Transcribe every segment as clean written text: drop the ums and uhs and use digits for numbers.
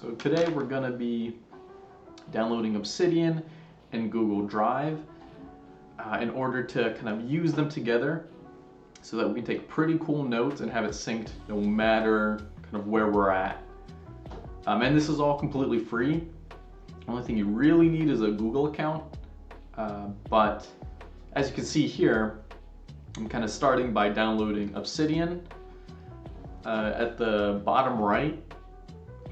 So today we're going to be downloading Obsidian and Google Drive in order to kind of use them together so that we can take pretty cool notes and have it synced no matter kind of where we're at. And this is all completely free. The only thing you really need is a Google account. But as you can see here, I'm kind of starting by downloading Obsidian. At the bottom right,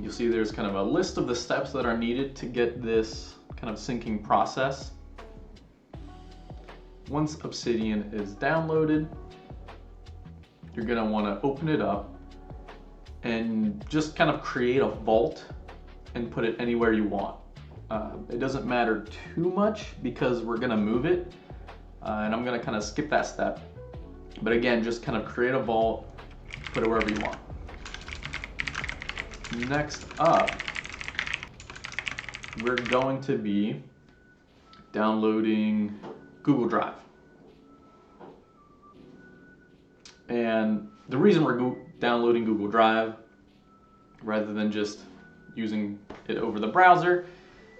you'll see there's kind of a list of the steps that are needed to get this kind of syncing process. Once Obsidian is downloaded, you're going to want to open it up and just kind of create a vault and put it anywhere you want. It doesn't matter too much because we're going to move it, and I'm going to kind of skip that step. But again, just kind of create a vault, put it wherever you want. Next up, we're going to be downloading Google Drive. And the reason we're downloading Google Drive rather than just using it over the browser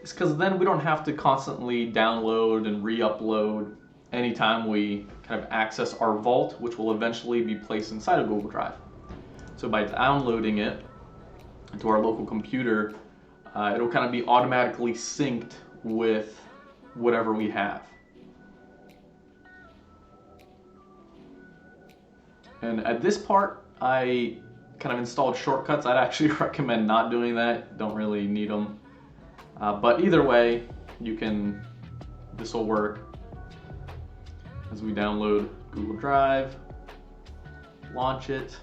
is because then we don't have to constantly download and re-upload anytime we kind of access our vault, which will eventually be placed inside of Google Drive. So by downloading it to our local computer, it'll kind of be automatically synced with whatever we have. And at this part, I kind of installed shortcuts. I'd actually recommend not doing that. Don't really need them. But either way, this will work. As we download Google Drive, launch it.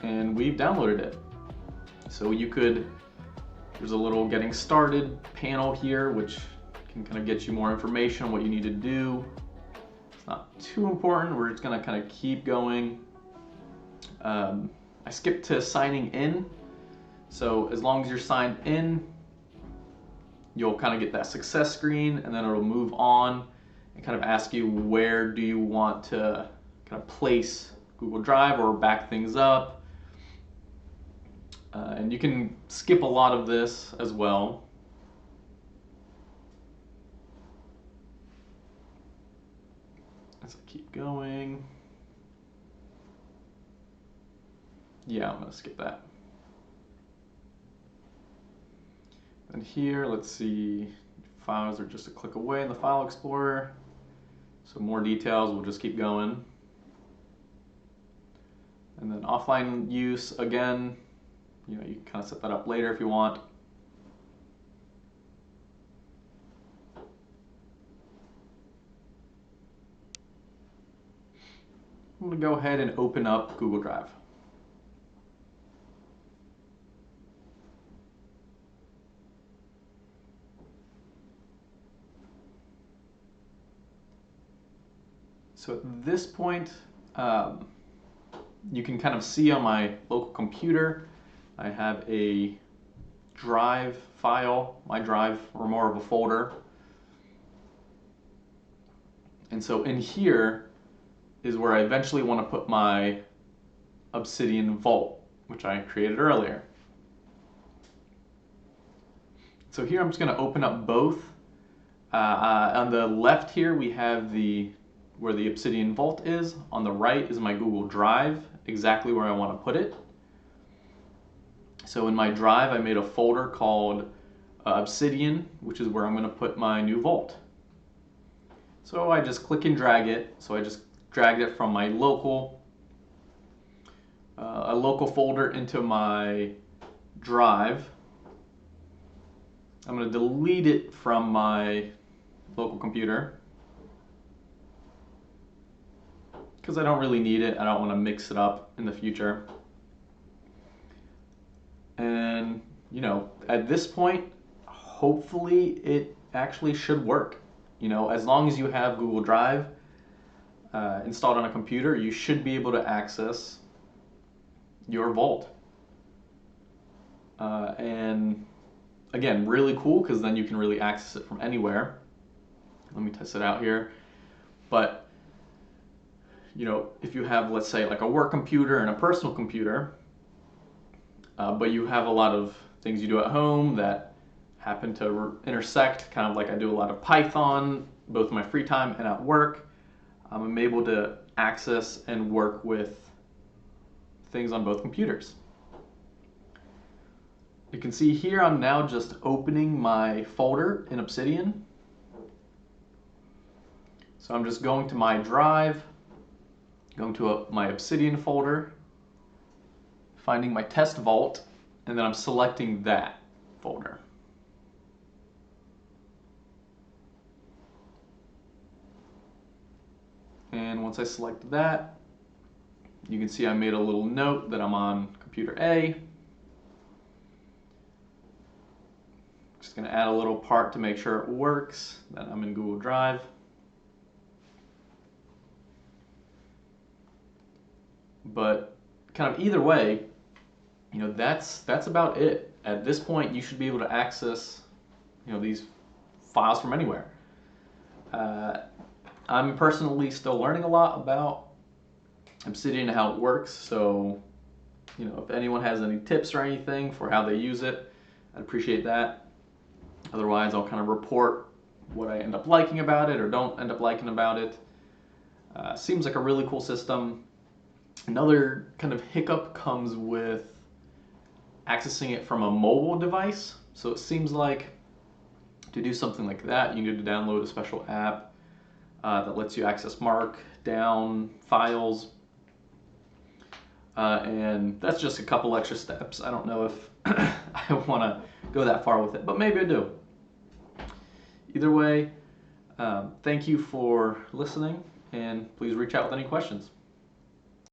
And we've downloaded it. So there's a little getting started panel here, which can kind of get you more information on what you need to do. It's not too important. We're just gonna kind of keep going. I skipped to signing in. So as long as you're signed in, you'll kind of get that success screen, and then it'll move on and kind of ask you where do you want to kind of place Google Drive or back things up. And you can skip a lot of this as well. As I keep going. Yeah, I'm going to skip that. And here, let's see, files are just a click away in the File Explorer. So more details, we'll just keep going. And then offline use, again, you can kind of set that up later if you want. I'm going to go ahead and open up Google Drive. So at this point, you can kind of see on my local computer, I have a drive file, my drive, or more of a folder. And so in here is where I eventually want to put my Obsidian Vault, which I created earlier. So here I'm just going to open up both. On the left here we have where the Obsidian Vault is. On the right is my Google Drive, exactly where I want to put it. So in my drive, I made a folder called Obsidian, which is where I'm going to put my new vault. So I just click and drag it. So I just dragged it from my local folder into my drive. I'm going to delete it from my local computer because I don't really need it. I don't want to mix it up in the future. And at this point, hopefully it actually should work. As long as you have Google Drive installed on a computer, you should be able to access your vault. And again, really cool because then you can really access it from anywhere. Let me test it out here. But if you have, let's say, like a work computer and a personal computer, but you have a lot of things you do at home that happen to intersect, kind of like I do a lot of Python, both in my free time and at work. I'm able to access and work with things on both computers. You can see here I'm now just opening my folder in Obsidian. So I'm just going to my drive, going to my Obsidian folder, finding my test vault, and then I'm selecting that folder. And once I select that, you can see I made a little note that I'm on computer A. Just going to add a little part to make sure it works, that I'm in Google Drive. But kind of either way, that's about it. At this point, you should be able to access, these files from anywhere. I'm personally still learning a lot about Obsidian and how it works, so if anyone has any tips or anything for how they use it, I'd appreciate that. Otherwise, I'll kind of report what I end up liking about it or don't end up liking about it. Seems like a really cool system. Another kind of hiccup comes with accessing it from a mobile device. So it seems like to do something like that, you need to download a special app that lets you access Markdown files. And that's just a couple extra steps. I don't know if I want to go that far with it, but maybe I do. Either way, thank you for listening, and please reach out with any questions.